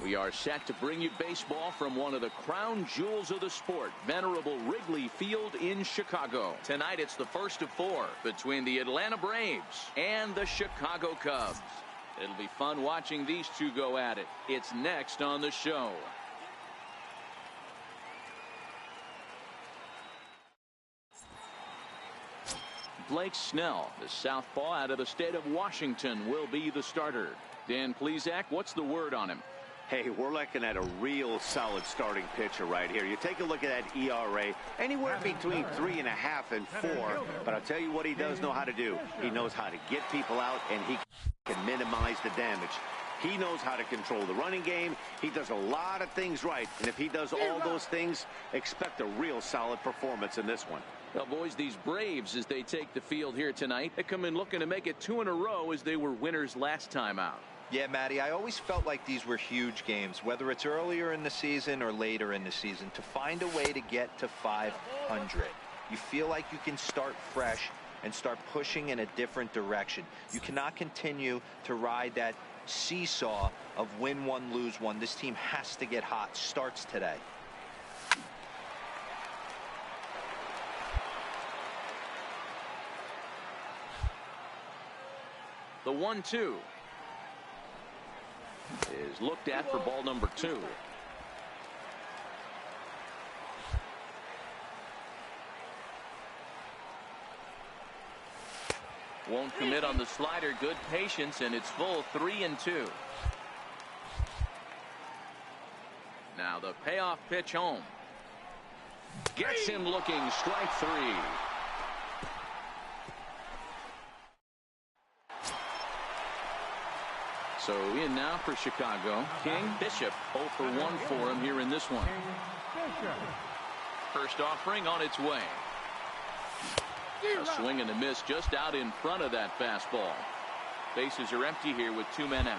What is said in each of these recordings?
We are set to bring you baseball from one of the crown jewels of the sport, venerable Wrigley Field in Chicago. Tonight it's the first of 4 between the Atlanta Braves and the Chicago Cubs. It'll be fun watching these two go at it. It's next on the show. Blake Snell, the southpaw out of the state of Washington, will be the starter. Dan Plesac, what's the word on him? Hey, we're looking at a real solid starting pitcher right here. You take a look at that ERA, anywhere between 3.5 and 4. But I'll tell you what he does know how to do. He knows how to get people out, and he can minimize the damage. He knows how to control the running game. He does a lot of things right. And if he does all those things, expect a real solid performance in this one. Well, boys, these Braves, as they take the field here tonight, they come in looking to make it 2 in a row as they were winners last time out. Yeah, Matty, I always felt like these were huge games, whether it's earlier in the season or later in the season, to find a way to get to 500. You feel like you can start fresh and start pushing in a different direction. You cannot continue to ride that seesaw of win one, lose one. This team has to get hot. Starts today. The 1-2 is looked at for ball number 2. Won't commit on the slider. Good patience, and it's full 3-2. Now the payoff pitch home. Gets him looking. Strike 3. So in now for Chicago. King, Bishop, 0 for 1 for him here in this one. First offering on its way. A swing and a miss just out in front of that fastball. Bases are empty here with 2 men out.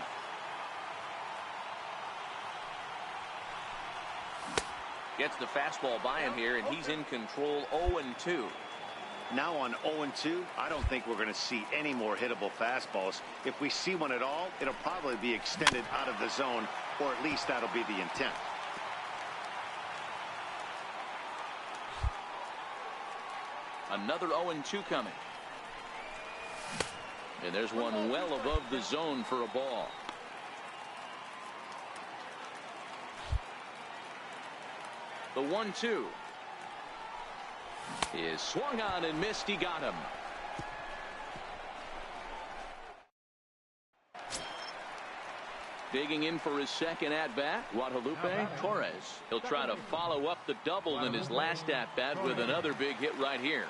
Gets the fastball by him here, and he's in control. 0-2. Now on 0-2, I don't think we're going to see any more hittable fastballs. If we see one at all, it'll probably be extended out of the zone, or at least that'll be the intent. Another 0-2 coming. And there's one well above the zone for a ball. The 1-2 is swung on and missed. He got him. Digging in for his second at-bat, Guadalupe Torres. He'll try to follow up the double in his last at-bat with another big hit right here.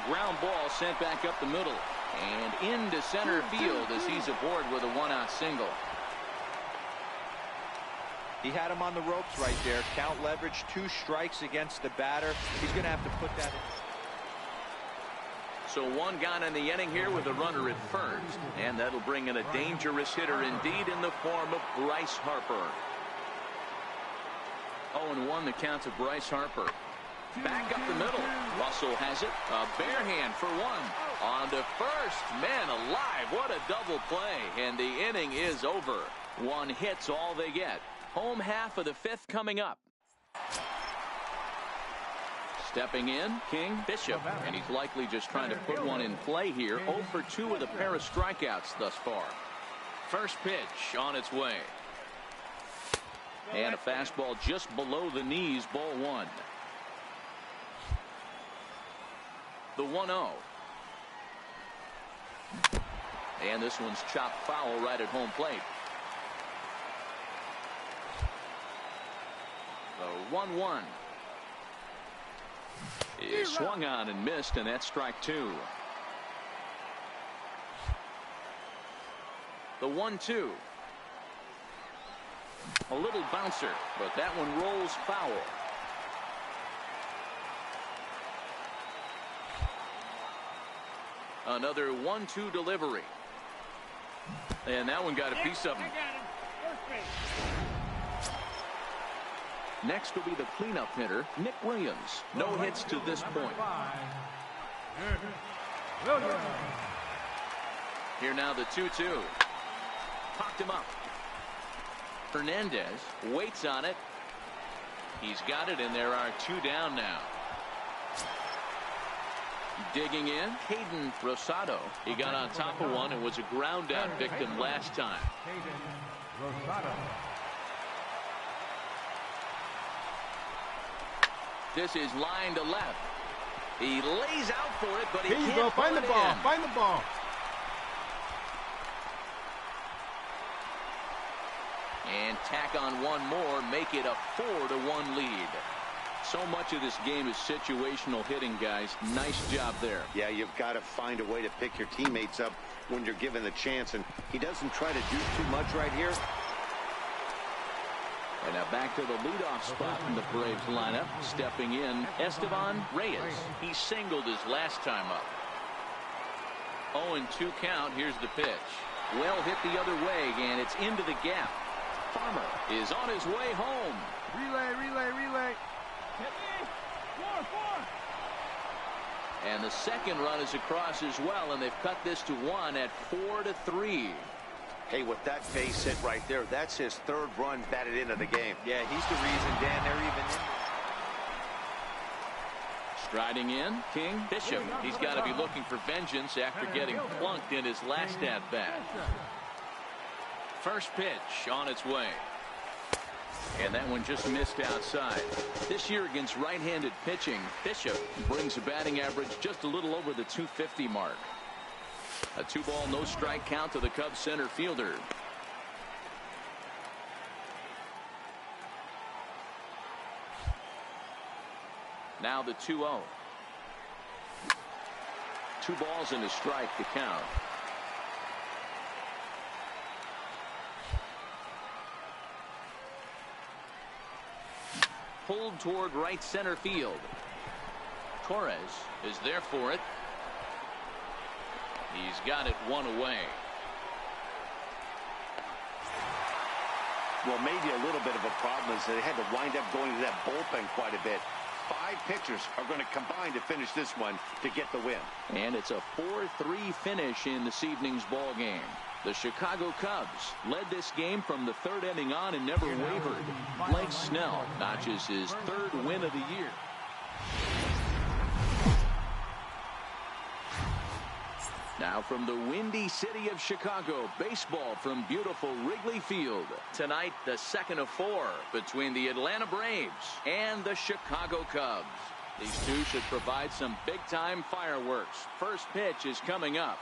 Ground ball sent back up the middle and into center field as he's aboard with a 1-out single. He had him on the ropes right there. Count leverage, 2 strikes against the batter. He's going to have to put that in. So 1 gone in the inning here with a runner at first, and that'll bring in a dangerous hitter indeed in the form of Bryce Harper. 0-1 the count to Bryce Harper. Back up the middle. Russell has it. A bare hand for 1. On to first. Man alive, what a double play, and the inning is over. 1 hit's all they get. Home half of the 5th coming up. Stepping in, King, Bishop, and he's likely just trying to put one in play here. 0 for 2 with a pair of strikeouts thus far. First pitch on its way. And a fastball just below the knees, ball 1. The 1-0. And this one's chopped foul right at home plate. The 1-1 is swung on and missed, and that's strike 2. The 1-2. A little bouncer, but that one rolls foul. Another 1-2 delivery. And that one got a piece of him. Next will be the cleanup hitter, Nick Williams. No hits to this point. Here now the 2-2. Popped him up. Hernandez waits on it. He's got it, and there are 2 down now. Digging in, Caden Rosado. He got on top of one and was a ground out victim last time. This is line to left. He lays out for it, but he can't go. Find the ball. Find the ball. And tack on one more, make it a 4-1 lead. So much of this game is situational hitting, guys. Nice job there. Yeah, you've got to find a way to pick your teammates up when you're given the chance, and he doesn't try to do too much right here. And now back to the leadoff spot in the Braves lineup. Stepping in, Esteban Reyes. He singled his last time up. 0-2 count. Here's the pitch. Well hit the other way, and it's into the gap. Farmer is on his way home. Relay. Hit me. 4. And the second run is across as well, and they've cut this to 1 at 4-3. Hey, with that base hit right there, that's his 3rd run batted into the game. Yeah, he's the reason, Dan, they're even in. Striding in, King Bishop. He's got to be looking for vengeance after getting plunked in his last at-bat. First pitch on its way. And that one just missed outside. This year against right-handed pitching, Bishop brings a batting average just a little over the 250 mark. A 2-ball, no-strike count to the Cubs center fielder. Now the 2-0. 2 balls and a strike to count. Pulled toward right center field. Torres is there for it. He's got it 1 away. Well, maybe a little bit of a problem is they had to wind up going to that bullpen quite a bit. 5 pitchers are going to combine to finish this one to get the win. And it's a 4-3 finish in this evening's ball game. The Chicago Cubs led this game from the 3rd inning on and never wavered. Blake Snell notches his 3rd win of the year. Now from the windy city of Chicago, baseball from beautiful Wrigley Field. Tonight, the 2nd of 4 between the Atlanta Braves and the Chicago Cubs. These two should provide some big-time fireworks. First pitch is coming up.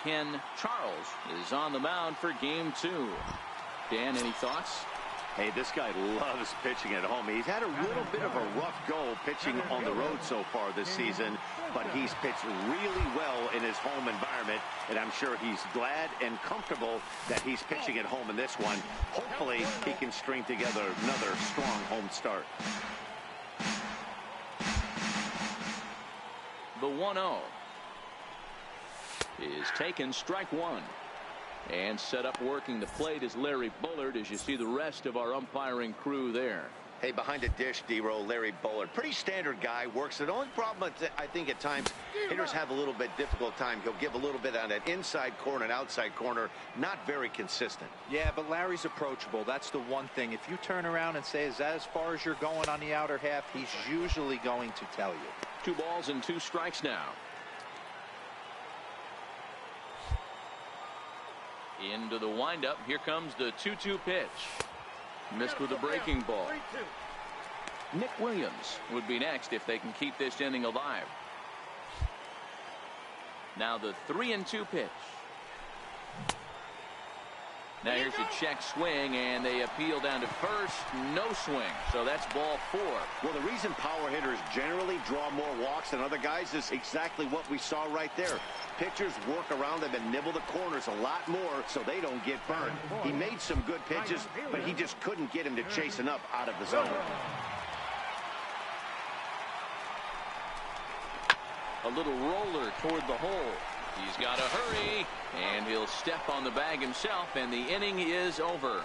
Ken Charles is on the mound for game 2. Dan, any thoughts? Hey, this guy loves pitching at home. He's had a little bit of a rough go pitching on the road so far this season, but he's pitched really well in his home environment, and I'm sure he's glad and comfortable that he's pitching at home in this one. Hopefully, he can string together another strong home start. The 1-0 is taken, strike 1. And set up working the plate is Larry Bullard, as you see the rest of our umpiring crew there. Hey, behind the dish, D-Row, Larry Bullard. Pretty standard guy, works. The only problem, I think, at times, hitters have a little bit difficult time. He'll give a little bit on that inside corner and outside corner. Not very consistent. Yeah, but Larry's approachable. That's the one thing. If you turn around and say, is that as far as you're going on the outer half, he's usually going to tell you. 2 balls and 2 strikes now. Into the windup. Here comes the 2-2 pitch. Missed with a breaking ball. Nick Williams would be next if they can keep this inning alive. Now the 3-2 pitch. Now here's a check swing, and they appeal down to first. No swing, so that's ball 4. Well, the reason power hitters generally draw more walks than other guys is exactly what we saw right there. Pitchers work around them and nibble the corners a lot more so they don't get burned. He made some good pitches, but he just couldn't get him to chase enough out of the zone. A little roller toward the hole. He's got to hurry, and he'll step on the bag himself, and the inning is over.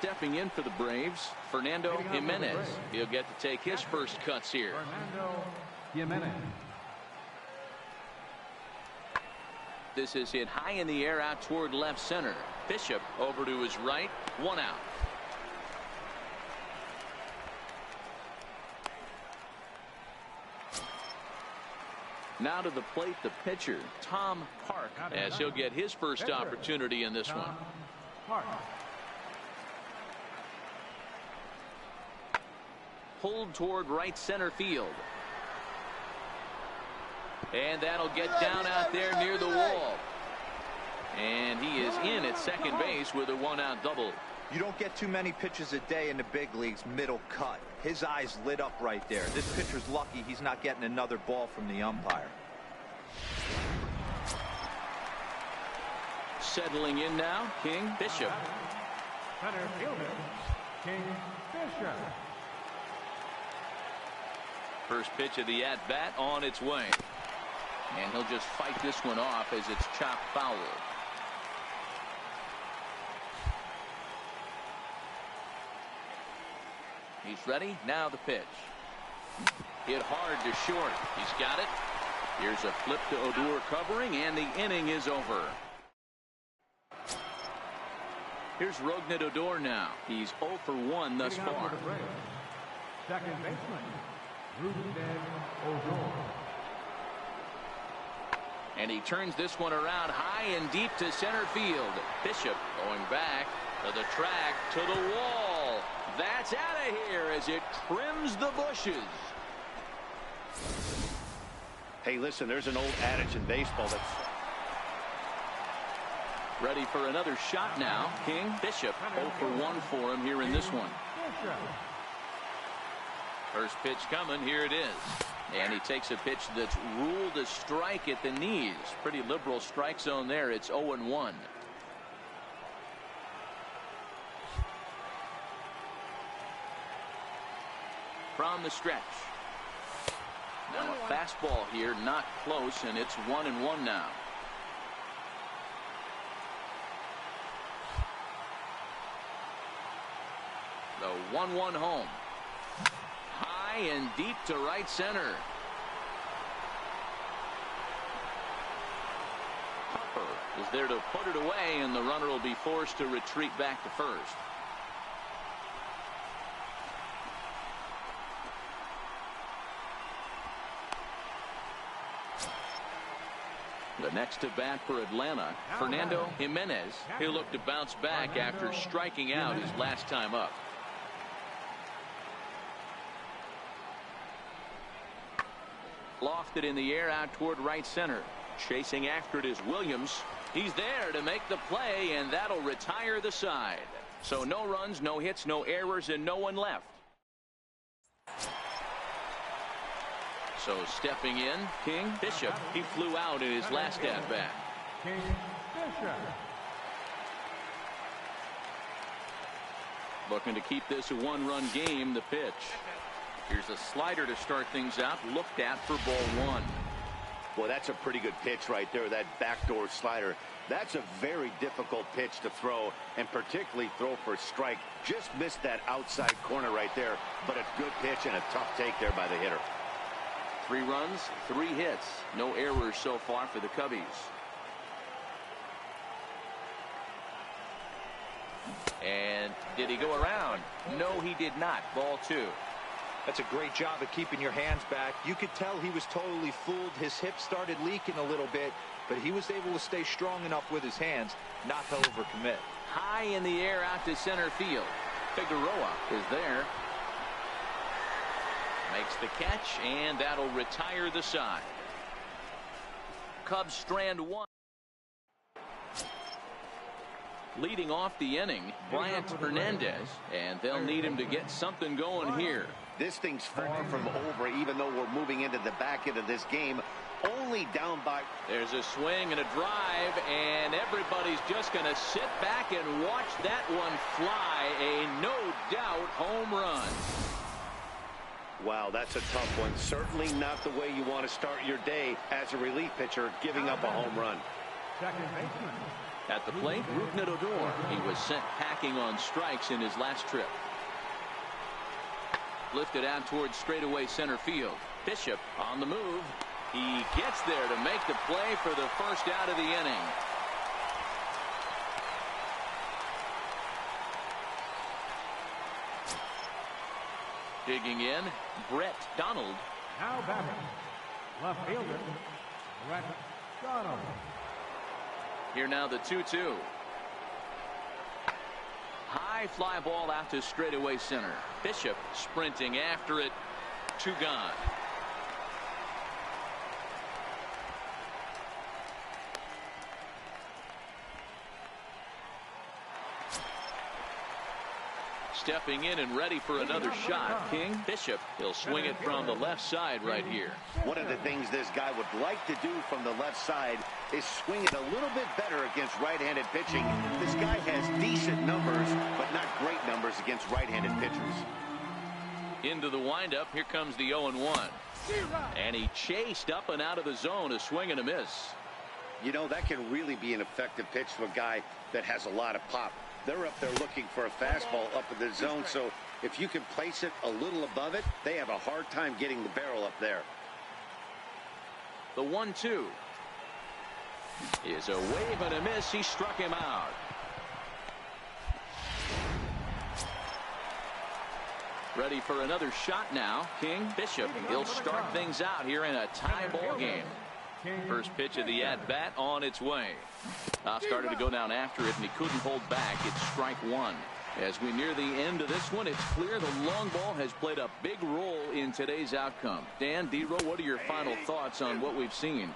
stepping in for the Braves, Fernando Jimenez. He'll get to take his first cuts here. Fernando Jimenez. This is hit high in the air out toward left center. Bishop over to his right. 1 out. Now to the plate, the pitcher, Tom Park, as he'll get his first opportunity in this one. Park. Pulled toward right center field. And that'll get down out there near the wall. And he is in at second base with a 1-out double. You don't get too many pitches a day in the big leagues middle cut. His eyes lit up right there. This pitcher's lucky he's not getting another ball from the umpire. Settling in now, King Bishop. Center fielder, King Bishop. First pitch of the at-bat on its way. And he'll just fight this one off as it's chopped foul. He's ready. Now the pitch. Hit hard to short. He's got it. Here's a flip to Odor covering, and the inning is over. Here's Rougned Odor now. He's 0 for 1 thus far. Second baseman, Rougned Odor. And he turns this one around high and deep to center field. Bishop going back to the track, to the wall. That's out of here as it trims the bushes. Hey, listen, there's an old adage in baseball that's ready for another shot now. King Bishop 0 for 1 for him here in this one. First pitch coming. Here it is. And he takes a pitch that's ruled a strike at the knees. Pretty liberal strike zone there. It's 0-1. From the stretch. Now a fastball here, not close, and it's 1-1 now. The 1-1 home. High and deep to right center. Hopper is there to put it away, and the runner will be forced to retreat back to first. The next to bat for Atlanta, Fernando Jimenez. He'll look to bounce back after striking out his last time up. Lofted in the air out toward right center. Chasing after it is Williams. He's there to make the play, and that'll retire the side. So no runs, no hits, no errors, and no one left. So stepping in, King Bishop. He flew out in his last at-bat. King Bishop. Looking to keep this a one-run game. The pitch. Here's a slider to start things out. Looked at for ball 1. Well, that's a pretty good pitch right there, that backdoor slider. That's a very difficult pitch to throw, and particularly throw for a strike. Just missed that outside corner right there, but a good pitch and a tough take there by the hitter. 3 runs, 3 hits. No errors so far for the Cubbies. And did he go around? No, he did not. Ball 2. That's a great job of keeping your hands back. You could tell he was totally fooled. His hip started leaking a little bit, but he was able to stay strong enough with his hands not to overcommit. High in the air out to center field. Figueroa is there. Makes the catch, and that'll retire the side. Cubs strand 1. Leading off the inning, Bryant Hernandez, and they'll need him to get something going here. This thing's far from over, even though we're moving into the back end of this game. Only down by. There's a swing and a drive, and everybody's just going to sit back and watch that one fly. A no-doubt home run. Wow, that's a tough one. Certainly not the way you want to start your day as a relief pitcher, giving up a home run. Second baseman. At the plate, Odor. He was sent packing on strikes in his last trip. Lifted out towards straightaway center field. Bishop on the move. He gets there to make the play for the first out of the inning. Digging in, Brett Donald. Now batting, left fielder, Brett Donald. Here now the 2-2. High fly ball out to straightaway center. Bishop sprinting after it. 2 gone. Stepping in and ready for another shot. King Bishop. He'll swing it from the left side right here. One of the things this guy would like to do from the left side is swing it a little bit better against right-handed pitching. This guy has decent numbers, but not great numbers against right-handed pitchers. Into the windup. Here comes the 0-1. And he chased up and out of the zone. A swing and a miss. You know, that can really be an effective pitch to a guy that has a lot of pop. They're up there looking for a fastball up in the zone, so if you can place it a little above it, they have a hard time getting the barrel up there. The 1-2 is a wave and a miss. He struck him out. Ready for another shot now. King Bishop. He'll start things out here in a tie ball game. First pitch of the at-bat on its way. Started to go down after it, and he couldn't hold back. It's strike 1. As we near the end of this one, it's clear the long ball has played a big role in today's outcome. Dan, D-Row, what are your final thoughts on what we've seen?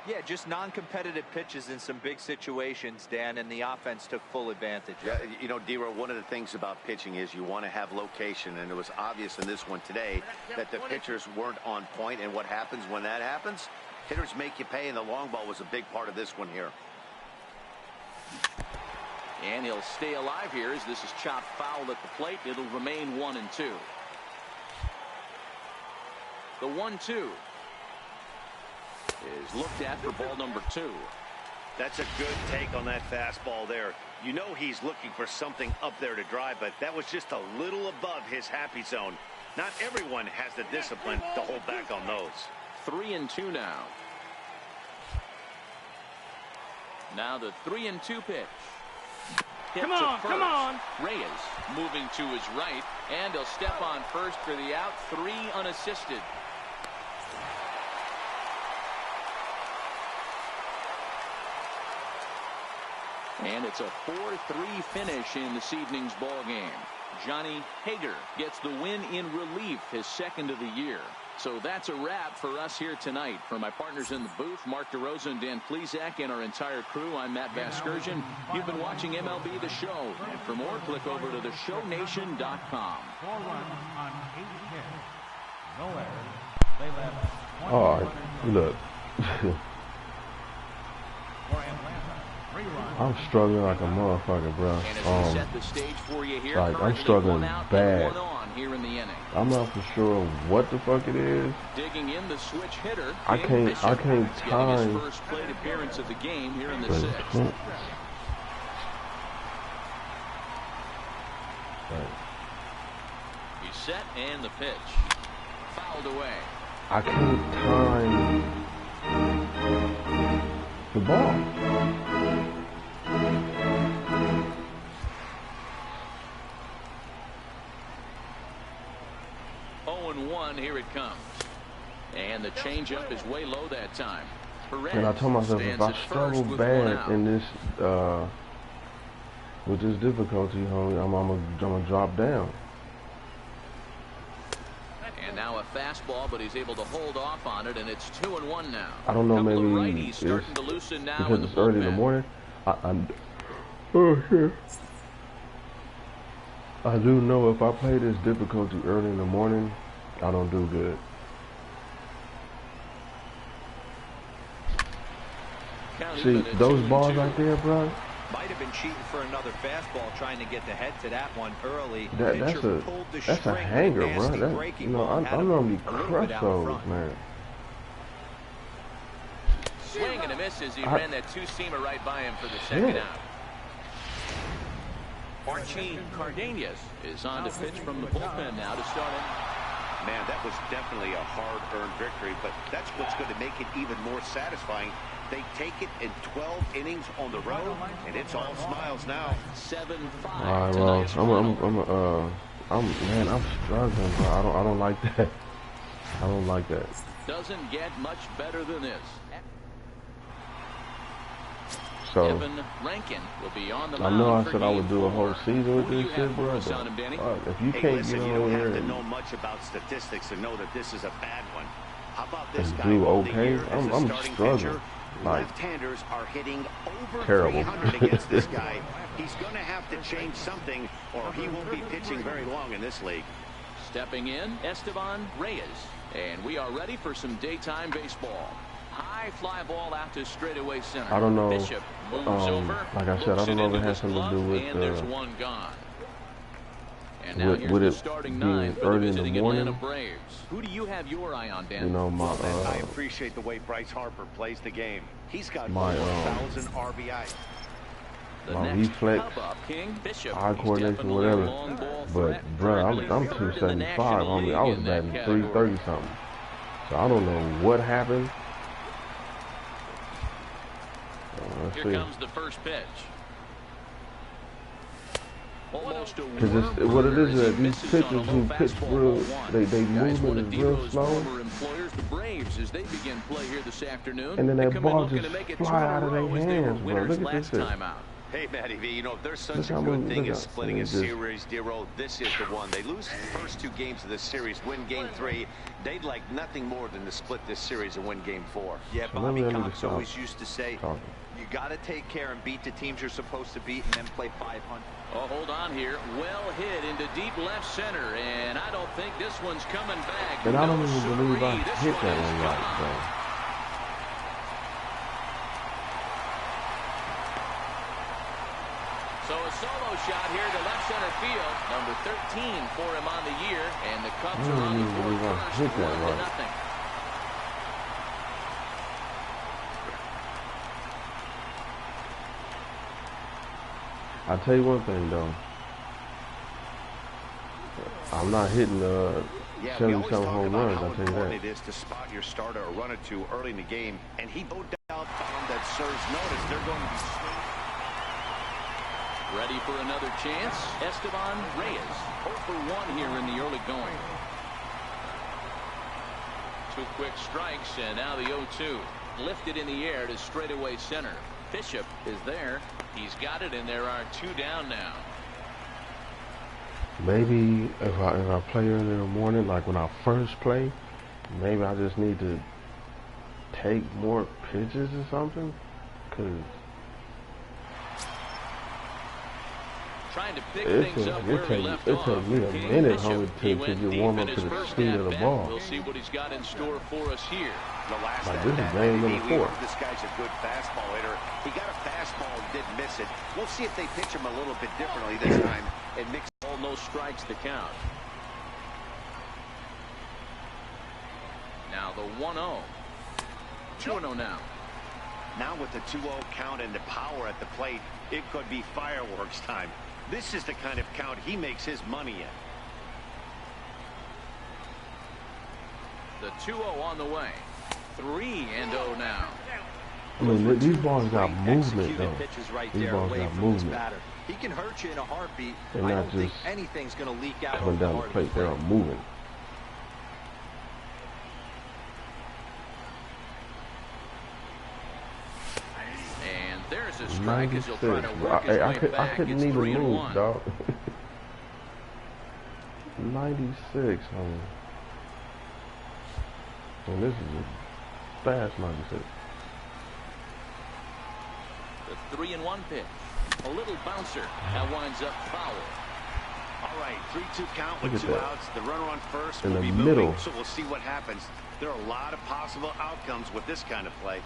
Yeah, just non-competitive pitches in some big situations, Dan, and the offense took full advantage. Yeah, you know, D-Row, one of the things about pitching is you want to have location, and it was obvious in this one today that the pitchers weren't on point, and what happens when that happens? Hitters make you pay, and the long ball was a big part of this one here. And he'll stay alive here as this is chopped foul at the plate. It'll remain 1-2. The 1-2 is looked at for ball number 2. That's a good take on that fastball there. You know he's looking for something up there to drive, but that was just a little above his happy zone. Not everyone has the discipline to hold back on those. 3-2 now. Now the 3-2 pitch. Hit Come on, to first. come on. Reyes moving to his right, and he'll step on first for the out. 3 unassisted. And it's a 4-3 finish in this evening's ball game. Johnny Hager gets the win in relief, his second of the year. So that's a wrap for us here tonight. For my partners in the booth, Mark DeRosa and Dan Plesac, and our entire crew, I'm Matt Vasgersian. You've been watching MLB The Show. And for more, click over to theshownation.com. 4 runs on 8 hits. No errors. They left. All right, look. For Atlanta, 3 runs. I'm struggling like a motherfucker, bro. And as we set the stage for you here, Like, I'm currently struggling 1 out bad. and 1 on here in the inning. I'm not for sure what the fuck it is. Digging in the switch hitter. I King can't Bishop, getting time. his first plate appearance of the game here in the But 6th. Right. He's set and the pitch. Fouled away. I can't time the ball. 0-1, here it comes. And the changeup is way low that time. Perez And I told myself, if stands I at first struggle with 1 bad out. in this, with this difficulty, homie, I'm gonna drop down. And now a fastball, but he's able to hold off on it, and it's 2-1 now. I don't know, Couple of maybe righties it's starting to loosen now because in the it's early in the bullpen. morning. Oh shit. I do know if I play this difficulty early in the morning, I don't do good. Count See, even at those 2-2. balls right there, bro, Might have been cheating for another fastball, trying to get the head to that one early. that's Pitcher a pulled the that's a string with hanger, bro. nasty That, breaking you know, ball. Had I him normally a little bit crush out those, front. man. Swing and a miss as he ran that two-seamer right by him for the second out. Archie Cardenas is on to pitch from the bullpen now to start him. Man, that was definitely a hard-earned victory, but that's what's going to make it even more satisfying. They take it in 12 innings on the road, and it's all smiles now. 7-5. All right, well, I'm struggling, bro. I don't like that. I don't like that. Doesn't get much better than this. So, Evan Rankin will be on the I know I mound said I would do a whole season with this shit, bro. But, if you can't listen, get you over don't have here to and know much about statistics to know that this is a bad one. How about this guy? do all the okay, year as a I'm starting struggling. pitcher? Like, Left-handers are hitting over terrible. 300 against this guy. He's going to have to change something, or he won't be pitching very long in this league. Stepping in, Esteban Reyes. And we are ready for some daytime baseball. High fly ball out to straightaway center. I don't know. Bishop moves over, like I said, I don't know if it has something to do with and there's one gone. And now here's with the it starting being nine for the early in the visiting morning. Atlanta Braves. Who do you have your eye on, Dan? You know, I appreciate the way Bryce Harper plays the game. He's got my 1,000 RBI. The reflex, eye coordination, whatever. But, bro, I'm 275. I mean, I was batting 330 something. So I don't know what happened. Let's Here see. comes the first pitch. Because what it is that these pitchers who pitch real, they movement is real slow. The Braves as they begin play here this afternoon. And then that ball just fly out of their hands, bro. Look at this shit. Hey, Matty V, you know, if there's such a good thing as splitting a series, Dero, this is the one. They lose the first two games of this series, win game 3. They'd like nothing more than to split this series and win game 4. Yeah, Bobby Cox always used to say, you got to take care and beat the teams you're supposed to beat and then play 500. Oh, hold on here. Well hit into deep left center, and I don't think this one's coming back. And I don't even believe I hit that one right, bro. So a solo shot here to left center field. Number 13 for him on the year, and the Cubs are on the board first, 1-0. I'll tell you one thing, though. I'm not hitting 70-something home runs, I'll tell you that. It is to spot your starter or run it to early in the game, and he no doubt found that serves notice. They're going to be swinging. Ready for another chance. Esteban Reyes, 0 for 1 here in the early going. 2 quick strikes, and now the 0-2. Lifted in the air to straightaway center. Bishop is there. He's got it, and there are 2 down now. Maybe if I play early in the morning, like when I first play, maybe I just need to take more pitches or something. Cause trying to pick things up where he left off. It took me a minute, homie, to get warm up to the speed of the ball. We'll see what he's got in store for us here. The last like this is game number 4. This guy's a good fastball hitter. He got a fastball and did miss it. We'll see if they pitch him a little bit differently this time and mix. All no strikes to count. Now the 1-0. 2-0 now. Now with the 2-0 count and the power at the plate, it could be fireworks time. This is the kind of count he makes his money in. The 2-0 on the way. 3-0 now. I mean, these balls got movement, though. These balls got movement. He can hurt you in a heartbeat. They're I not don't think just anything's going to leak out coming down the plate. They're moving. And there's a strike as he'll try to work his way back. I couldn't even move, dog. 96, homie. And this is a fast 96. The 3-1 pitch. A little bouncer. That winds up foul. All right, 3-2 count with 2 outs. The runner on first in will the be middle. moving, so we'll see what happens. There are a lot of possible outcomes with this kind of play.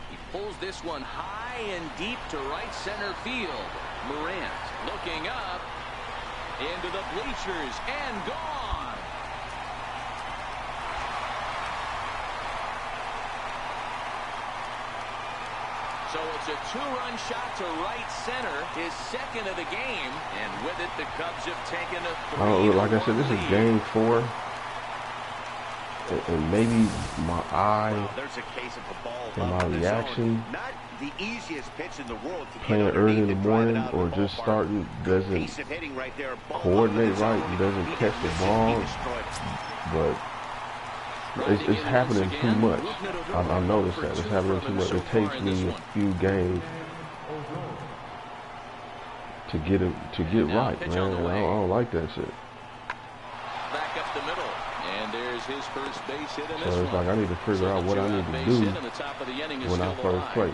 He pulls this one high and deep to right center field. Morant looking up into the bleachers and gone. It's a two-run shot to right center, his second of the game, and with it, the Cubs have taken a 3-1 like I said, this is game 4. And maybe my eye and my reaction playing early in the morning or just starting doesn't coordinate right and doesn't catch the ball. But it's happening too much. I noticed that. It's happening too much. It takes me a few games to get right, man. And I don't like that shit. Back up the middle. And there's his first base hit in this So it's like I need to figure out what I need to do when I first play.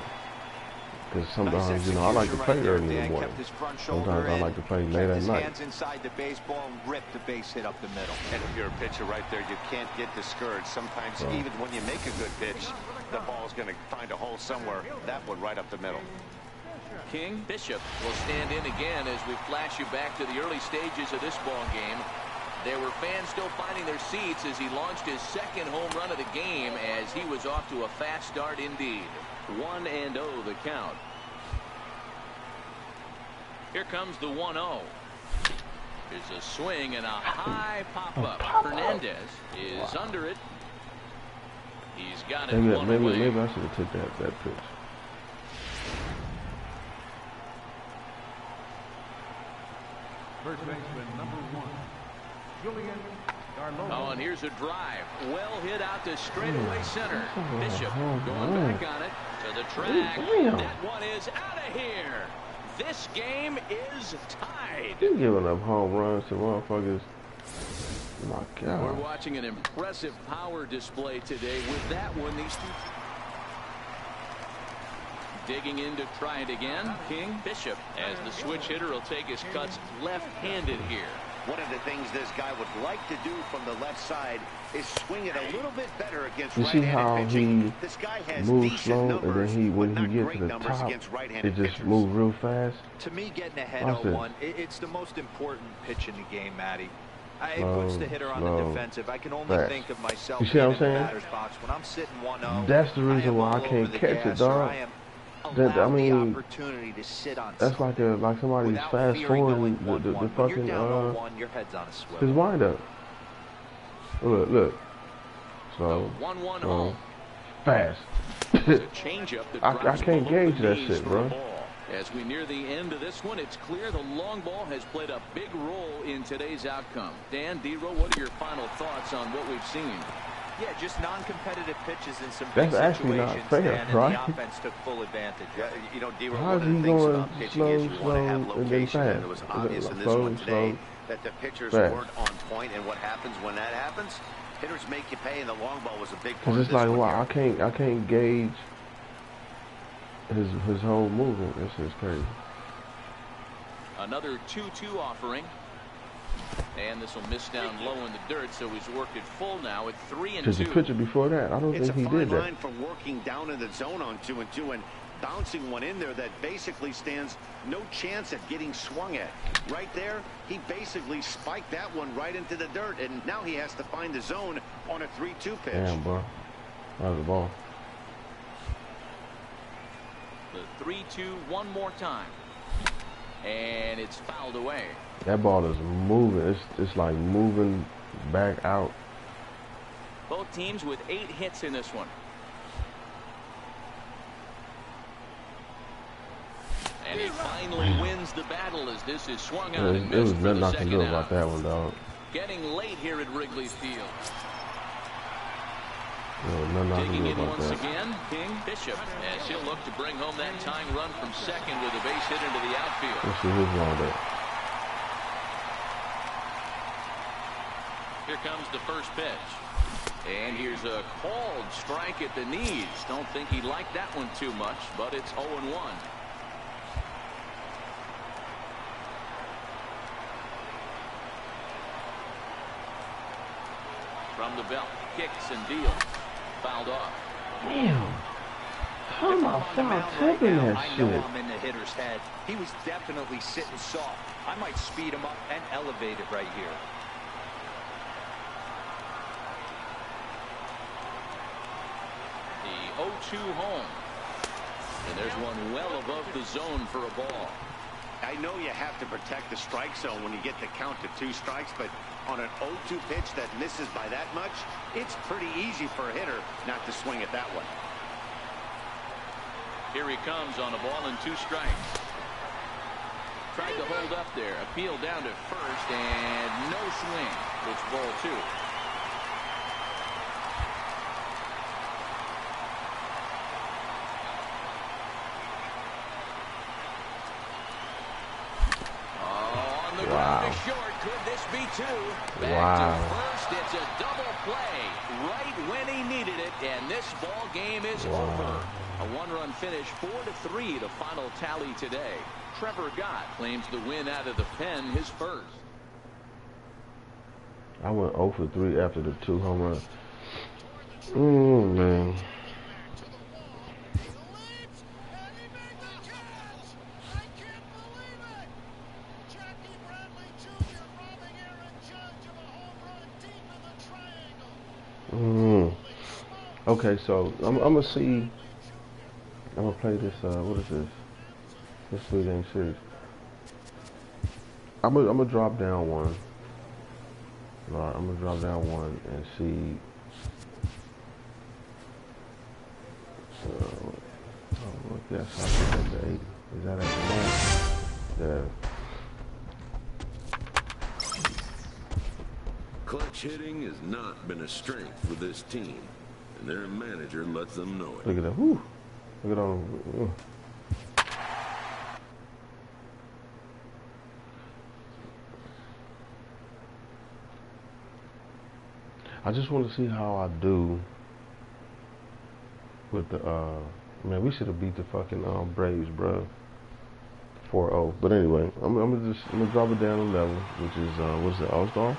Because sometimes, you know, I like to play early in the morning. Sometimes I like to play late at night. Hands inside the baseball and rip the base hit up the middle. And if you're a pitcher right there, you can't get discouraged. Sometimes even when you make a good pitch, the ball's going to find a hole somewhere. That one right up the middle. King Bishop will stand in again as we flash you back to the early stages of this ball game. There were fans still finding their seats as he launched his second home run of the game as he was off to a fast start indeed. 1-0 the count. Here comes the 1-0. There's a swing and a high pop-up. Hernandez is under it. He's got it one away. Maybe I should have took that pitch. First baseman number 1. Oh, and here's a drive. Well hit out to straightaway center. Bishop going back on it to the track. That one is out of here. This game is tied. You're giving up home runs to motherfuckers. My God. We're watching an impressive power display today with that one. These two digging in to try it again. King Bishop as the switch hitter will take his cuts left-handed here. One of the things this guy would like to do from the left side is swing it a little bit better against right-handed pitching. This guy has moves slow, and then when he gets to the top, it just moves real fast. To me, getting ahead 0-1, it's the most important pitch in the game, Matty. It puts the hitter on the defensive. I can only think of myself in the batter's box when I'm sitting 1-0. That's the reason why I can't catch it, dog. I mean, that's like somebody's fast forwarding the fucking his windup. Look. So fast. I can't gauge that shit, bro. As we near the end of this one, it's clear the long ball has played a big role in today's outcome. Dan, D-Row, what are your final thoughts on what we've seen? Yeah, just non-competitive pitches in some big situations. Actually not fair, and right? the offense took full advantage. Yeah, you know, D-Row, how is he going slow, and then fast? And it was obvious in this one today that the pitchers weren't on point, and what happens when that happens? Hitters make you pay, and the long ball was a big part of this. It's like, wow, I can't gauge his whole movement. This is crazy. Another 2-2 offering. And this will miss down low in the dirt, so he's worked it full now at 3-2. Because the pitcher before that, I don't think he did that. It's a fine line for working down in the zone on 2-2 and bouncing one in there that basically stands no chance at getting swung at. Right there, he basically spiked that one right into the dirt, and now he has to find the zone on a 3-2 pitch. Damn, bro. That was the ball. The 3-2 one more time. And it's fouled away. That ball is moving. It's like moving back out. Both teams with 8 hits in this one. And he finally wins the battle as this is swung out. It was nothing I can do about that one, dog. Getting late here at Wrigley Field. Digging in once again, King Bishop, as he'll look to bring home that tying run from second with a base hit into the outfield. Let's see who's wrong there. Here comes the first pitch. And here's a called strike at the knees. Don't think he liked that one too much, but it's 0-1. From the belt, kicks and deals. Fouled off. Damn. How am I foul tipping that I shit? know I'm in the hitter's head. He was definitely sitting soft. I might speed him up and elevate it right here. The 0-2 home. And there's one well above the zone for a ball. I know you have to protect the strike zone when you get the count to 2 strikes, but on an 0-2 pitch that misses by that much, it's pretty easy for a hitter not to swing at that one. Here he comes on a ball and 2 strikes. Tried to hold up there. Appeal down to first and no swing. It's ball 2. On the ground to short. Could this be 2? Back to first. It's a double play right when he needed it, and this ball game is over. A 1-run finish, 4-3, the final tally today. Trevor Gott claims the win out of the pen, his first. I went 0 for 3 after the 2 home runs. Man. Okay, so I'm gonna see. I'm gonna play this. What is this? This 3-game series. I'm gonna drop down one. All right, I'm gonna drop down one and see. Oh, yes, I put that to 80. Is that at the 1? Yeah. Clutch hitting has not been a strength for this team, and their manager lets them know it. Look at that. Whew. Look at all them. I just want to see how I do with the, man, we should have beat the fucking Braves, bro. 4-0. But anyway, I'm gonna drop it down a level, which is, what's it, All-Star?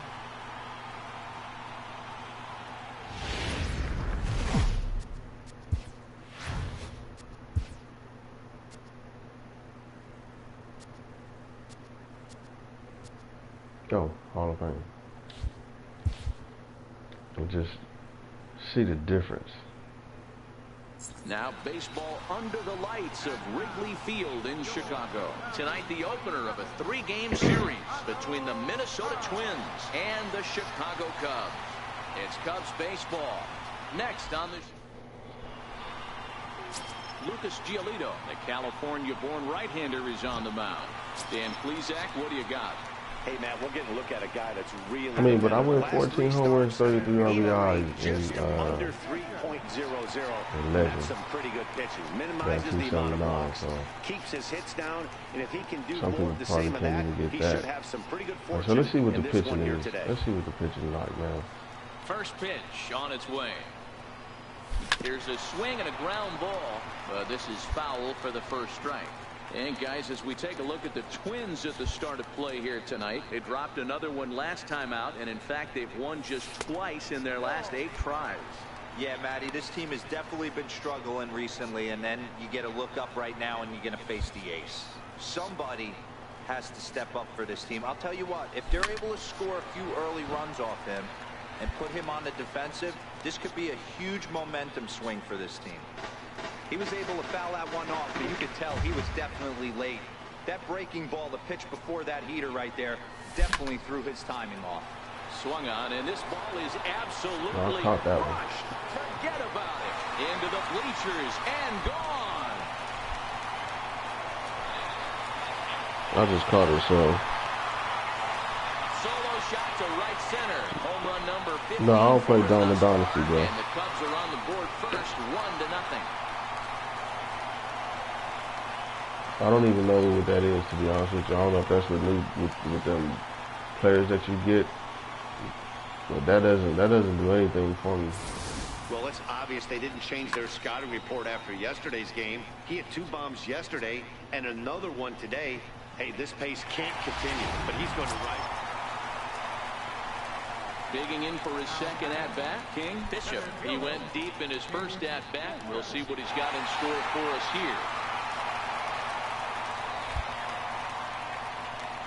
Oh, Hall of Fame. And just see the difference. Now baseball under the lights of Wrigley Field in Chicago. Tonight the opener of a 3-game series between the Minnesota Twins and the Chicago Cubs. It's Cubs baseball. Next on the Lucas Giolito, the California-born right-hander, is on the mound. Dan Plesac, what do you got? Hey, Matt, we're getting a look at a guy that's really... I mean, but I went 14 home runs, 33 RBI, and under 3.00. And that's some pretty good pitches. Minimizes the amount of walks, so keeps his hits down, and if he can do more of the same of that, he should have some pretty good fortune. So let's see what the pitching is. Let's see what the pitching is like now. First pitch on its way. Here's a swing and a ground ball, but this is foul for the first strike. And guys, as we take a look at the Twins at the start of play here tonight, they dropped another one last time out, and in fact they've won just twice in their last 8 tries. Yeah, Matty, this team has definitely been struggling recently, and then you get a look up right now and you're going to face the ace. Somebody has to step up for this team. I'll tell you what, if they're able to score a few early runs off him and put him on the defensive, this could be a huge momentum swing for this team. He was able to foul that one off, but you could tell he was definitely late. That breaking ball, the pitch before that heater right there, definitely threw his timing off. Swung on, and this ball is absolutely crushed. Forget about it. Into the bleachers and gone. I just caught it, so. Solo shot to right center. Home run number 15. No, I don't play Dawn the Dynasty, bro. And the Cubs are on the board first, 1-0. I don't even know what that is, to be honest with you. I don't know if that's with them players that you get, but that doesn't do anything for me. Well, it's obvious they didn't change their scouting report after yesterday's game. He had 2 bombs yesterday and another one today. Hey, this pace can't continue, but he's going to right. Digging in for his second at-bat, King Bishop. He went deep in his first at-bat. We'll see what he's got in store for us here.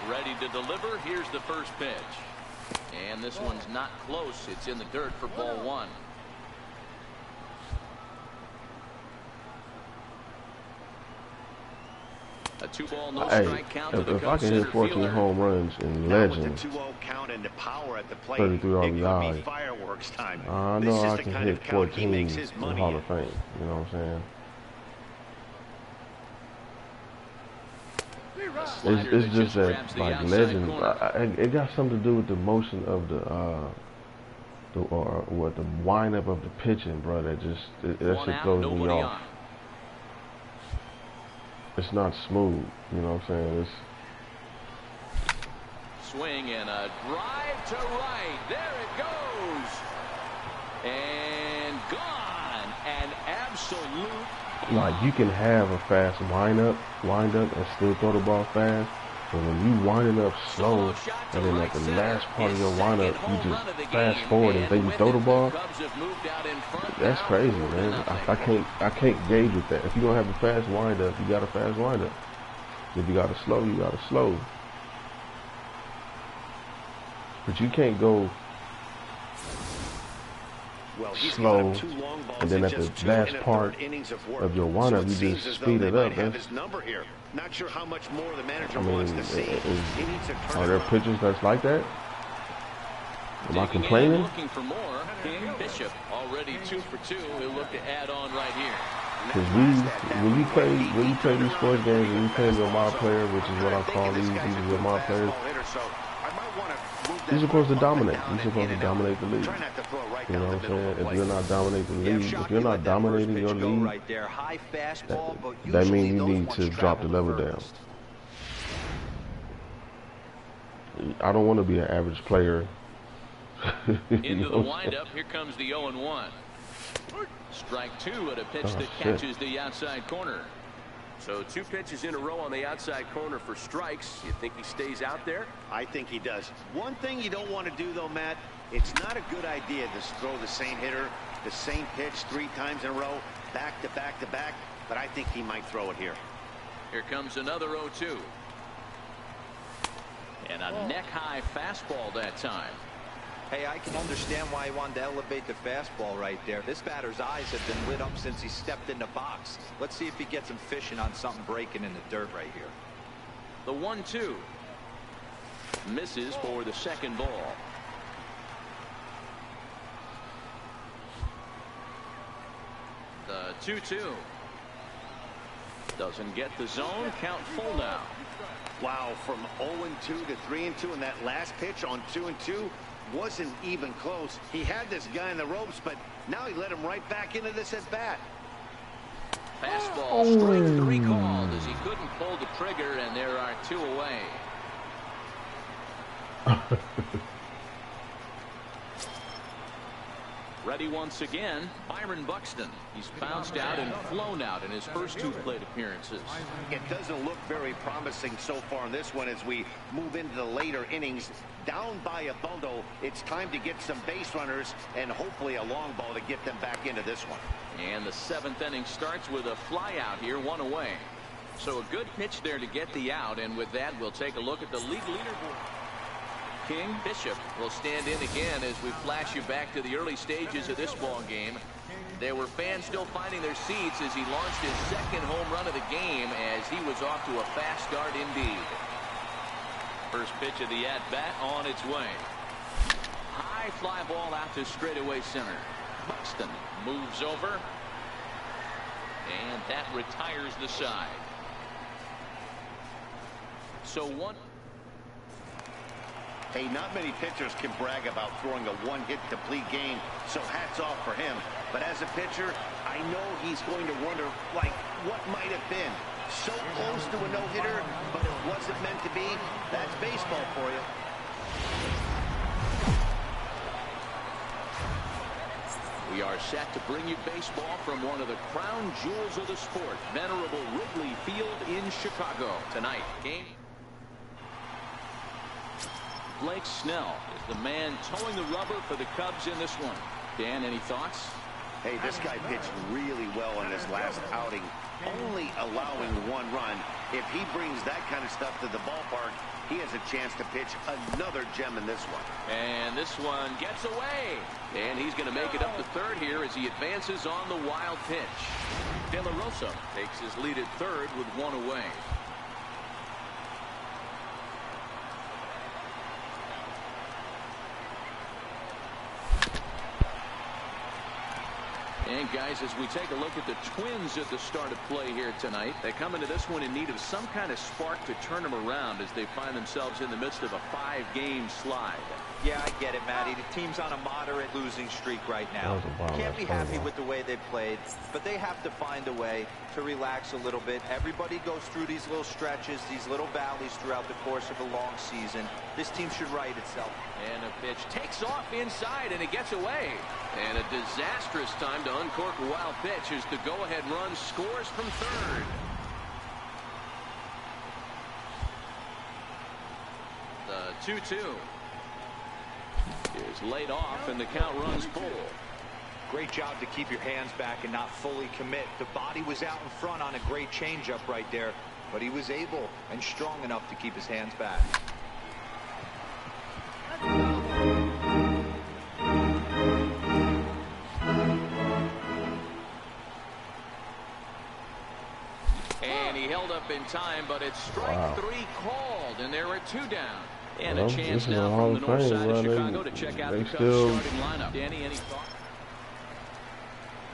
Ready to deliver. Here's the first pitch. And this one's not close. It's in the dirt for ball 1. A 2-ball, no Hey, strike count to the if I can hit 14 home runs in Legends, 2-0 count and the power at the plate, 33 RBI, fireworks time. I know I can hit 14 in Hall of Fame. You know what I'm saying? It's just that, like, Legends, it got something to do with the motion of the wind-up of the pitching, bro. That shit throws me off. It's not smooth, you know what I'm saying? It's swing and a drive to right. There it goes. And gone. An absolute. Like, you can have a fast wind up and still throw the ball fast. But when you wind it up slow, and then at the last part of your wind up, you just fast forward and then you throw the ball, that's crazy, man. I can't gauge with that. If you're gonna have a fast wind up, you got a fast wind up. If you got to slow, you got to slow. But you can't go slow, and then at the last part of your wind up, you just speed it up. Not sure how much more the manager I mean, wants to see. Are there pitchers that's like that? Am I complaining? Looking for more. King Bishop already 2 for 2. He'll look to add on right here. Because when you play these sports games and you play your mob player, which is what I call these are your mob players, you're supposed to dominate. You're supposed to dominate the league. You know what I'm saying? If you're not dominating the league, if you're not dominating your league, that means you need to drop the level down. I don't want to be an average player. Into the windup, here comes the 0-1. Strike 2 at a pitch that catches the outside corner. So 2 pitches in a row on the outside corner for strikes. You think he stays out there? I think he does. One thing you don't want to do, though, Matt, it's not a good idea to throw the same hitter, the same pitch 3 times in a row, back to back to back, but I think he might throw it here. Here comes another 0-2. And a neck-high fastball that time. Hey, I can understand why he wanted to elevate the fastball right there. This batter's eyes have been lit up since he stepped in the box. Let's see if he gets him fishing on something breaking in the dirt right here. The 1-2. Misses for the second ball. The 2-2. Doesn't get the zone. Count full now. Wow, from 0-2 to 3-2 in that last pitch on 2-2 wasn't even close. He had this guy in the ropes, but now he let him right back into this at bat. Fastball, strike 3 called as he couldn't pull the trigger, and there are 2 away. Ready once again, Byron Buxton. He's bounced out and flown out in his first 2 plate appearances. It doesn't look very promising so far in this one as we move into the later innings. Down by a bundle, it's time to get some base runners and hopefully a long ball to get them back into this one. And the 7th inning starts with a fly out here, 1 away. So a good pitch there to get the out, and with that, we'll take a look at the league leaderboard. King Bishop will stand in again as we flash you back to the early stages of this ball game. There were fans still finding their seats as he launched his 2nd home run of the game as he was off to a fast start indeed. First pitch of the at-bat on its way. High fly ball out to straightaway center. Buxton moves over, and that retires the side. So one. Hey, not many pitchers can brag about throwing a 1-hit complete game, so hats off for him. But as a pitcher, I know he's going to wonder, like, what might have been. So close to a no-hitter, but it wasn't meant to be. That's baseball for you. We are set to bring you baseball from one of the crown jewels of the sport, venerable Wrigley Field in Chicago. Tonight, game. Blake Snell is the man towing the rubber for the Cubs in this one. Dan, any thoughts? Hey, this guy pitched really well in his last outing, only allowing 1 run. If he brings that kind of stuff to the ballpark, he has a chance to pitch another gem in this one. And this one gets away. And he's going to make it up to 3rd here as he advances on the wild pitch. De La Rosa takes his lead at 3rd with 1 away. And guys, as we take a look at the Twins at the start of play here tonight, they come into this one in need of some kind of spark to turn them around as they find themselves in the midst of a 5-game slide. Yeah, I get it, Matty. The team's on a moderate losing streak right now. Can't be happy with the way they played, but they have to find a way to relax a little bit. Everybody goes through these little stretches, these little valleys throughout the course of a long season. This team should right itself. And a pitch takes off inside, and it gets away. And a disastrous time to uncork a wild pitch as the go-ahead run scores from third. The 2-2 is laid off, and the count runs full. Great job to keep your hands back and not fully commit. The body was out in front on a great changeup right there, but he was able and strong enough to keep his hands back. And he held up in time, but it's strike 3 called, and there are 2 down. And a chance now from the north side of Chicago to check out the Cubs starting lineup. Danny, any thoughts?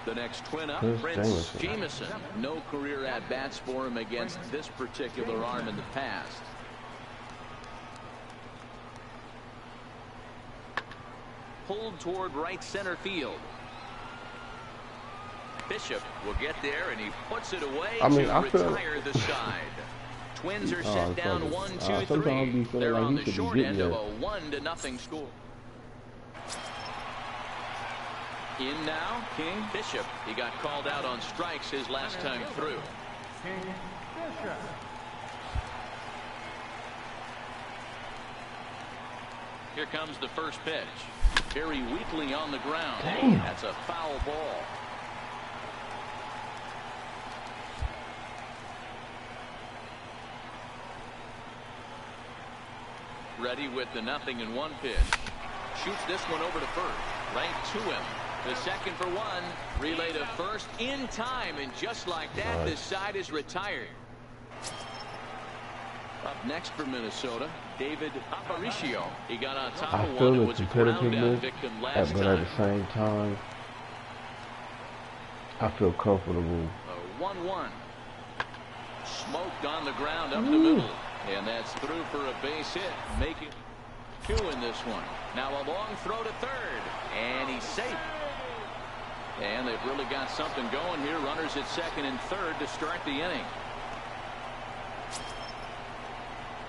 The next twin up, Prince Jamison. No career at-bats for him against this particular arm in the past. Pulled toward right center field. Bishop will get there, and he puts it away to retire the side. Twins are set down 1-2-3. They're on the short end of a 1-0 score. In now, King Bishop. He got called out on strikes his last time through. King Bishop. Here comes the first pitch. Very weakly on the ground. Damn. That's a foul ball. Ready with the 0-1 pitch. Shoots this one over to first. Right to him. The second for 1. Relay to first in time. And just like that, this side is retired. Up next for Minnesota, David Aparicio. He got on top of one and was a ground down victim last time. But at the same time, I feel comfortable. 1-1. Smoked on the ground up the middle. And that's through for a base hit, making 2 in this one. Now a long throw to third, and he's safe. And they've really got something going here. Runners at second and third to start the inning.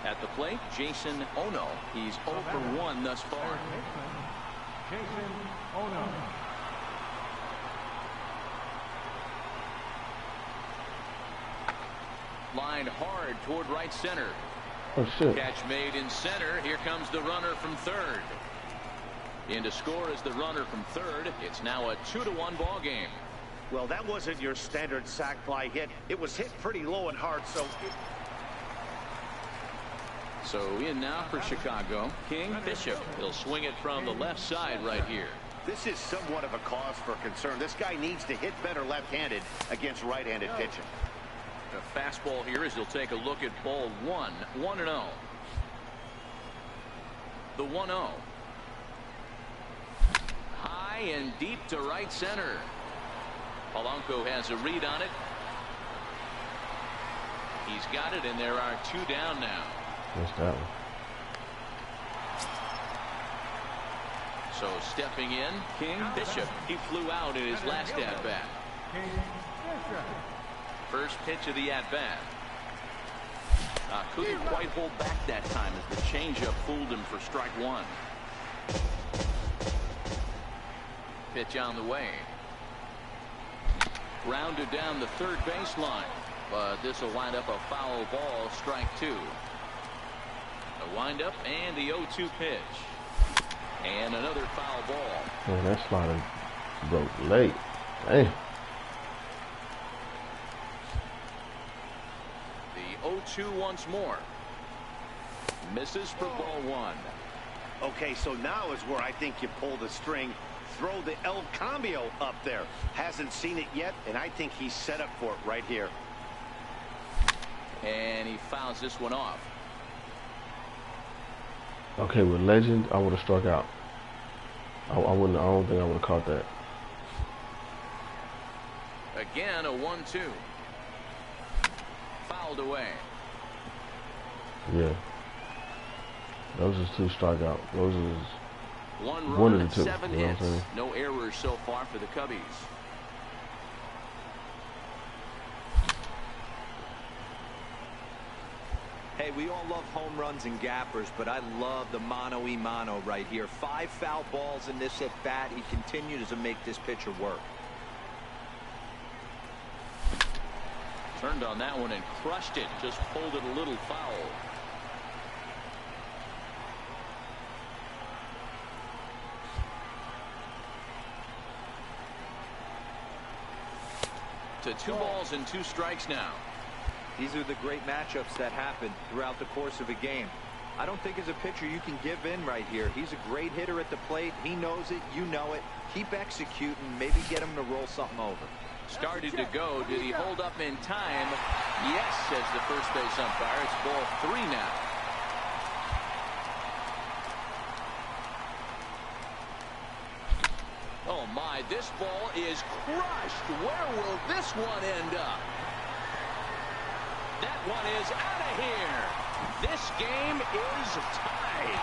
At the plate, Jason Ono. He's 0 for 1 thus far. Jason Ono. Lined hard toward right center. Oh, shit. Catch made in center. Here comes the runner from third. In to score is the runner from third. It's now a 2-1 ball game. Well, that wasn't your standard sac fly hit. It was hit pretty low and hard, so... So in now for Chicago, King Bishop. He'll swing it from the left side right here. This is somewhat of a cause for concern. This guy needs to hit better left-handed against right-handed pitching. A fastball here as he'll take a look at ball 1. 1-0. The 1-0. High and deep to right center. Polanco has a read on it. He's got it, and there are 2 down now. What's that one? So stepping in, King Bishop. He flew out in his last at-bat. King Bishop. First pitch of the at-bat. Couldn't quite hold back that time as the changeup fooled him for strike 1. Pitch on the way. Grounded down the third baseline, but this will wind up a foul ball, strike 2. A windup and the 0-2 pitch. And another foul ball. Man, that slider broke late. Damn. The 0-2 once more. Misses for ball 1. Okay, so now is where I think you pull the string. Throw the El Cambio up there. Hasn't seen it yet, and I think he's set up for it right here. And he fouls this one off. Okay, with Legend, I would have struck out. I don't think I would have caught that. Again, a 1-2. Fouled away. Yeah. Those are 2 strikeouts. Those is one one run of and the 2. 7 You know what I'm hits. saying? No errors so far for the Cubbies. Hey, we all love home runs and gappers, but I love the mano-y-mano right here. 5 foul balls in this at-bat. He continues to make this pitcher work. Turned on that one and crushed it. Just pulled it a little foul. To 2 balls and 2 strikes now. These are the great matchups that happen throughout the course of a game. I don't think as a pitcher you can give in right here. He's a great hitter at the plate. He knows it. You know it. Keep executing. Maybe get him to roll something over. Started to go. Did he hold up in time? Yes, says the first base umpire. It's ball 3 now. Oh my, this ball is crushed. Where will this one end up? That one is out of here. This game is tied.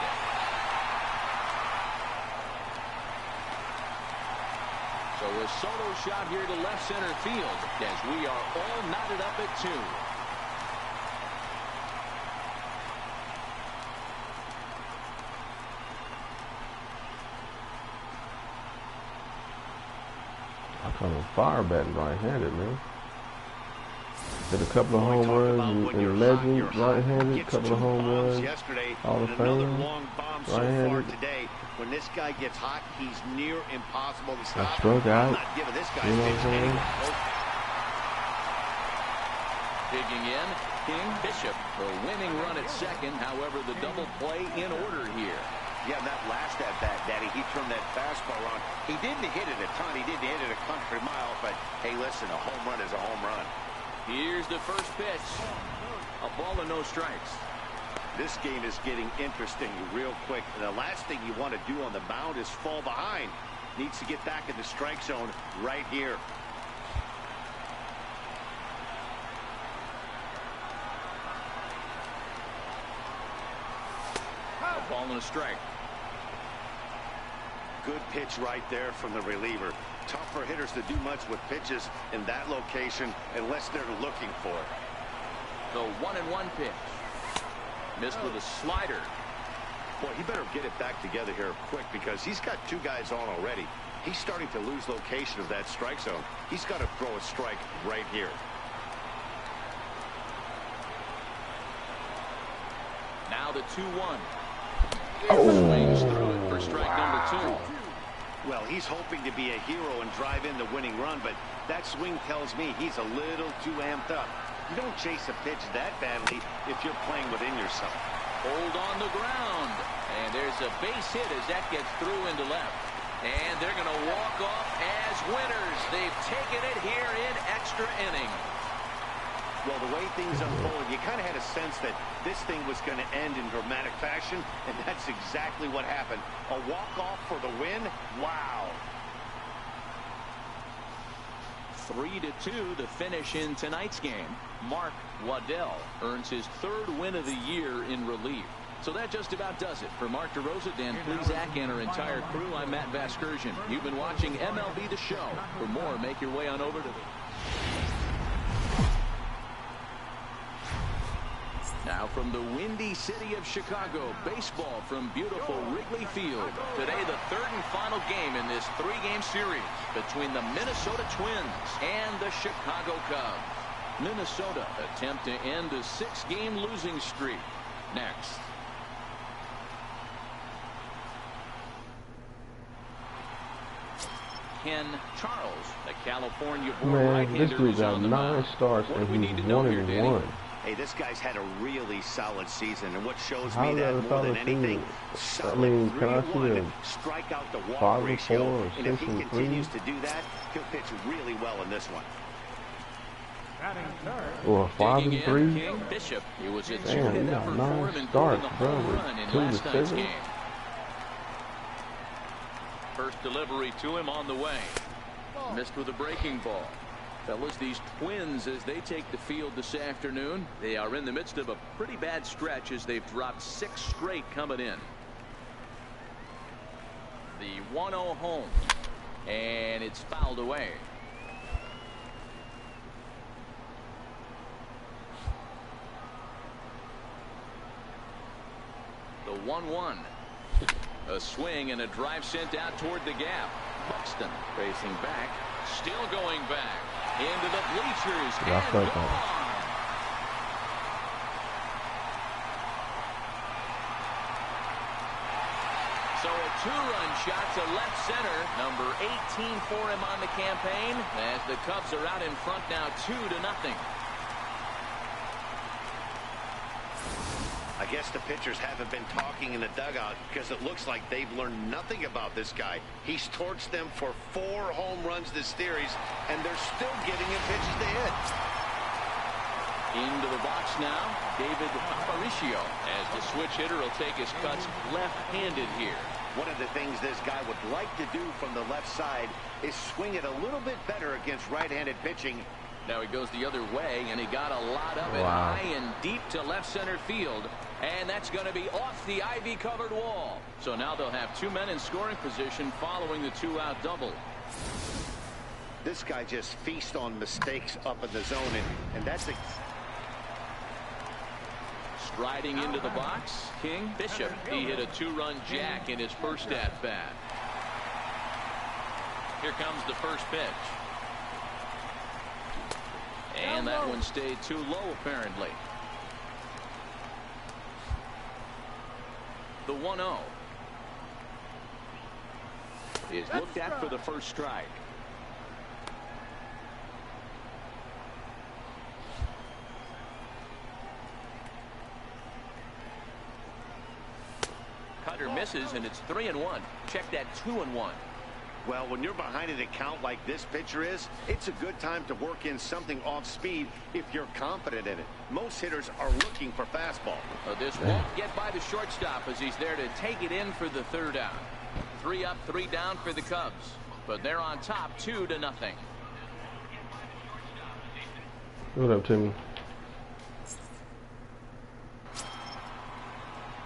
So a solo shot here to left center field as we are all knotted up at 2. I come on fire batting right-handed, man. Did a couple of home runs in the Legend right-handed, couple of home runs Hall of Fame right-handed. Today, when this guy gets hot, he's near impossible to stop. I struck out. You know what I'm saying? Digging in, King Bishop, the winning run at second. However, the double play in order here. Yeah, that last at-bat, Daddy, he turned that fastball on. He didn't hit it a ton. He didn't hit it a country mile. But, hey, listen, a home run is a home run. Here's the first pitch. A ball and no strikes. This game is getting interesting real quick. And the last thing you want to do on the mound is fall behind. Needs to get back in the strike zone right here. A ball and a strike. Good pitch right there from the reliever. Tough for hitters to do much with pitches in that location unless they're looking for it. The 1-1 pitch. Missed with a slider. Boy, he better get it back together here quick because he's got 2 guys on already. He's starting to lose location of that strike zone. He's got to throw a strike right here. Now the 2-1. Swings through it for strike number 2. Well, he's hoping to be a hero and drive in the winning run, but that swing tells me he's a little too amped up. You don't chase a pitch that badly if you're playing within yourself. Hold on the ground. And there's a base hit as that gets through into left. And they're going to walk off as winners. They've taken it here in extra innings. Well, the way things unfolded, you kind of had a sense that this thing was going to end in dramatic fashion, and that's exactly what happened. A walk-off for the win? Wow. 3-2 to finish in tonight's game. Mark Waddell earns his 3rd win of the year in relief. So that just about does it. For Mark DeRosa, Dan Plesac, and our entire crew, I'm Matt Vasgersian. You've been watching MLB The Show. For more, make your way on over to the... Now from the windy city of Chicago, baseball from beautiful Wrigley Field. Today, the 3rd and final game in this 3-game series between the Minnesota Twins and the Chicago Cubs. Minnesota attempt to end a 6-game losing streak. Next. Ken Charles, the California-born right-hander, this dude got 9 starts and he's 1-1. Hey, this guy's had a really solid season, and what shows me that more than anything, solid 3-1, strike out the walk ratio, and if he continues to do that, he'll pitch really well in this one. Or 5-3. Bishop, it was a Damn, he got 9 starts, bro, with 2 decisions. First delivery to him on the way. Missed with a breaking ball. Fellas, these Twins, as they take the field this afternoon, they are in the midst of a pretty bad stretch as they've dropped 6 straight coming in. The 1-0 home, and it's fouled away. The 1-1. A swing and a drive sent out toward the gap. Buxton racing back, still going back. Into the bleachers and gone. So a 2-run shot to left center. Number 18 for him on the campaign as the Cubs are out in front now 2-0. I guess the pitchers haven't been talking in the dugout because it looks like they've learned nothing about this guy. He's torched them for 4 home runs this series, and they're still giving him pitches to hit. Into the box now, David Aparicio, as the switch hitter will take his cuts left-handed here. One of the things this guy would like to do from the left side is swing it a little bit better against right-handed pitching. Now he goes the other way, and he got a lot of it high and deep to left center field. And that's going to be off the ivy-covered wall. So now they'll have 2 men in scoring position following the 2-out double. This guy just feasts on mistakes up in the zone, and that's a... Striding into the box, King Bishop. He hit a 2-run jack in his first at-bat. Here comes the first pitch. And that one stayed too low, apparently. The 1-0 is looked at for the first strike. Cutter misses, and it's 3-1. Check that 2-1. Well, when you're behind an account like this pitcher is, it's a good time to work in something off speed if you're confident in it. Most hitters are looking for fastball. This won't get by the shortstop as he's there to take it in for the 3rd out. 3 up, 3 down for the Cubs, but they're on top 2-0. What up, Timmy?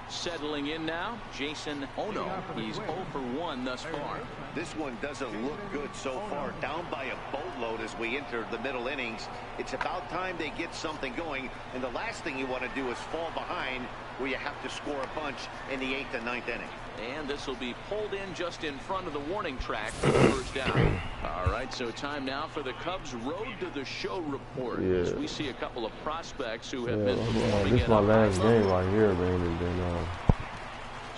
Settling in now, Jason Ono. He's 0 for 1 thus far. This one doesn't look good so far. Down by a boatload as we enter the middle innings. It's about time they get something going, and the last thing you want to do is fall behind where you have to score a bunch in the 8th and 9th inning. And this will be pulled in just in front of the warning track for the first down. All right, so time now for the Cubs road to the show report. Yeah. As we see a couple of prospects who have been performing. This is my last game right here, man, and then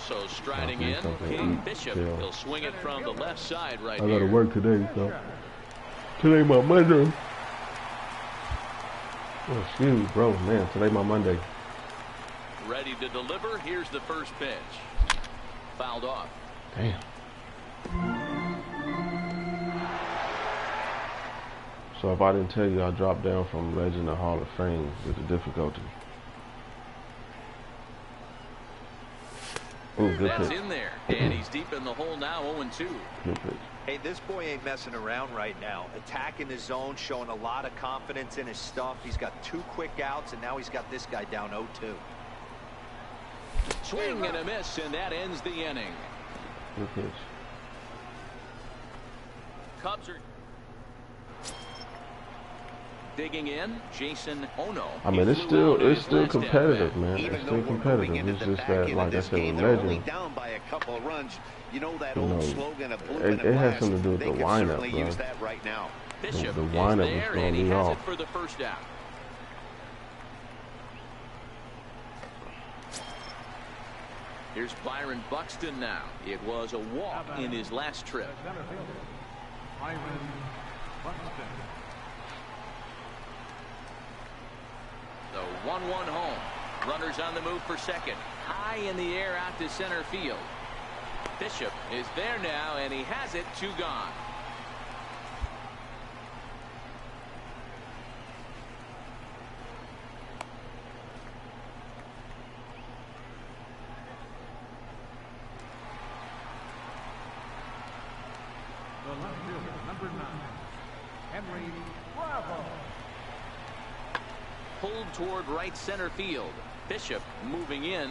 so striding in, King Bishop. He'll swing it from the left side right here. I gotta work today, so today my Monday. Oh, excuse me, bro, man. Today my Monday. Ready to deliver. Here's the first pitch. Fouled off. Damn. So if I didn't tell you, I dropped down from Legend to Hall of Fame with the difficulty. Ooh, good That's pitch. in there, and he's deep in the hole now, 0-2. Good pitch. Hey, this boy ain't messing around right now. Attacking his zone, showing a lot of confidence in his stuff. He's got 2 quick outs, and now he's got this guy down 0-2. Swing and a miss, and that ends the inning. Good pitch. Cubs are digging in. Jason Ono. I mean, it's still competitive, man. It's still competitive. It's just that, like I said, with Legend, down by a couple of runs. You know that you old know, slogan of it has something to do with the windup, bro. Use that right now. Bishop the windup is is there, throwing and he me has off. it for the first out. Here's Byron Buxton now. It was a walk in his last trip. Byron Buxton. The 1-1 home. Runners on the move for second. High in the air out to center field. Bishop is there now, and he has it. 2 gone. The left fielder, number 9. Henry Bravo. Pulled toward right center field. Bishop moving in.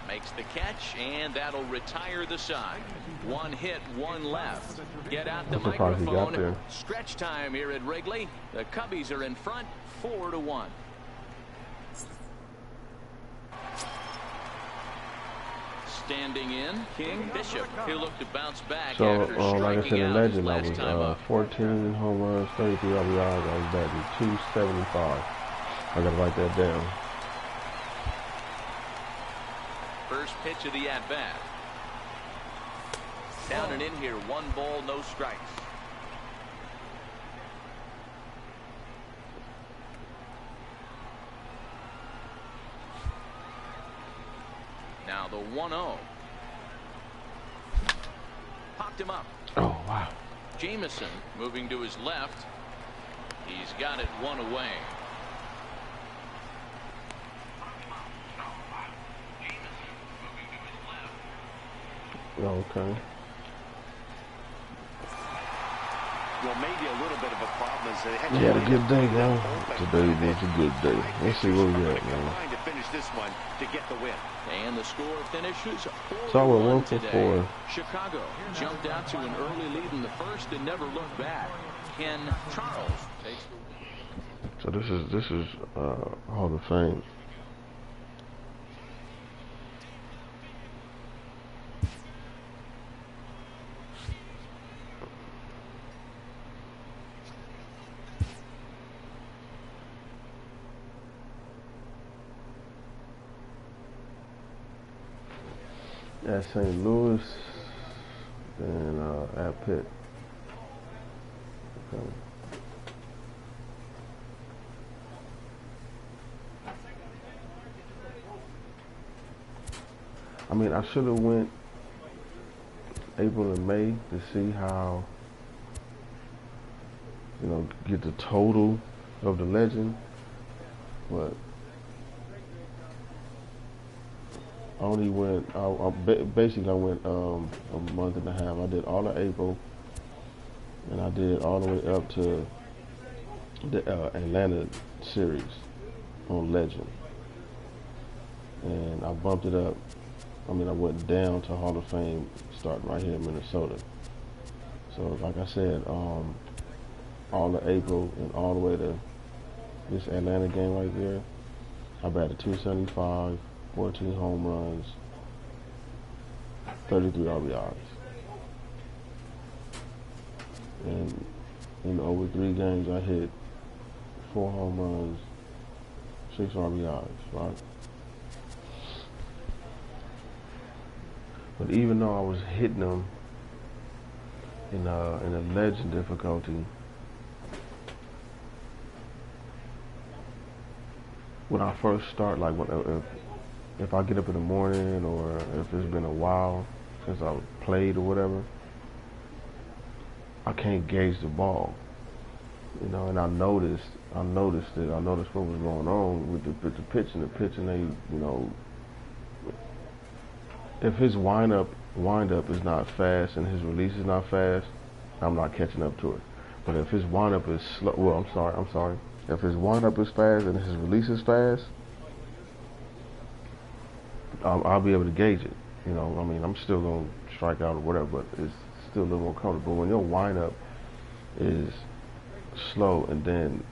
Makes the catch, and that'll retire the side. One hit, one left. Get out the microphone. Stretch time here at Wrigley. The Cubbies are in front, 4-1. Standing in, King Bishop. He'll look to bounce back after like I said, striking in out his Legend, I last time was up. 14 home runs, 33 RBIs. I was batting 275. I gotta write that down. First pitch of the at-bat. Down and in here, 1 ball, no strikes. Now the 1-0. Popped him up. Oh, wow. Jamison moving to his left. He's got it 1 away. Okay. Well, maybe a little bit of a problem is that he had a good day, though. Today was a good day. Let's see where we at, man. Trying to finish this one to get the win. And the score finishes 4-1 so we're 1 for today. 4. Chicago jumped out to an early lead in the first and never looked back. Ken Charles takes the win. So this is Hall of Fame. At St. Louis and at Pitt. Okay. I mean, I should have went April and May to see how, you know, get the total of the Legend, but I only went, basically I went a month and a half. I did all of April, and I did all the way up to the Atlanta series on Legend. And I bumped it up. I mean, I went down to Hall of Fame starting right here in Minnesota. So like I said, all of April and all the way to this Atlanta game right there, I batted 275. 14 home runs, 33 RBIs. And in over 3 games, I hit 4 home runs, 6 RBIs, right? But even though I was hitting them in a Legend difficulty, when I first start, like if I get up in the morning or if it's been a while since I played or whatever, I can't gauge the ball, you know. And I noticed what was going on with the pitching. The pitching, they, you know, if his wind up is not fast and his release is not fast, I'm not catching up to it. But if his wind up is slow, well, I'm sorry. If his wind up is fast and his release is fast, I'll be able to gauge it. You know, I mean, I'm still going to strike out or whatever, but it's still a little more comfortable. When your windup is slow and then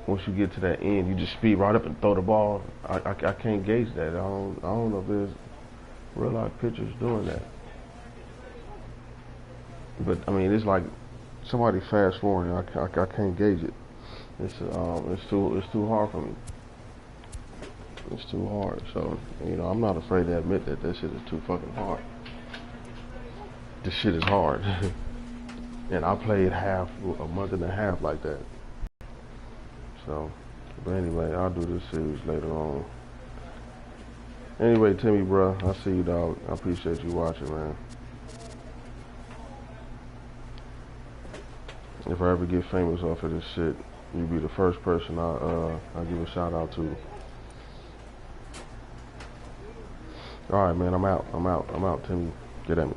once you get to that end, you just speed right up and throw the ball, I can't gauge that. I don't know if there's real life pitchers doing that. But, I mean, it's like somebody fast forwarding, I can't gauge it. It's too hard for me. It's too hard. So, you know, I'm not afraid to admit that shit is too fucking hard. This shit is hard. And I played a month and a half like that. So, but anyway, I'll do this series later on. Anyway, Timmy, bro, I see you, dog. I appreciate you watching, man. If I ever get famous off of this shit, you'll be the first person I'll give a shout out to. All right, man, I'm out, Timmy. Get at me.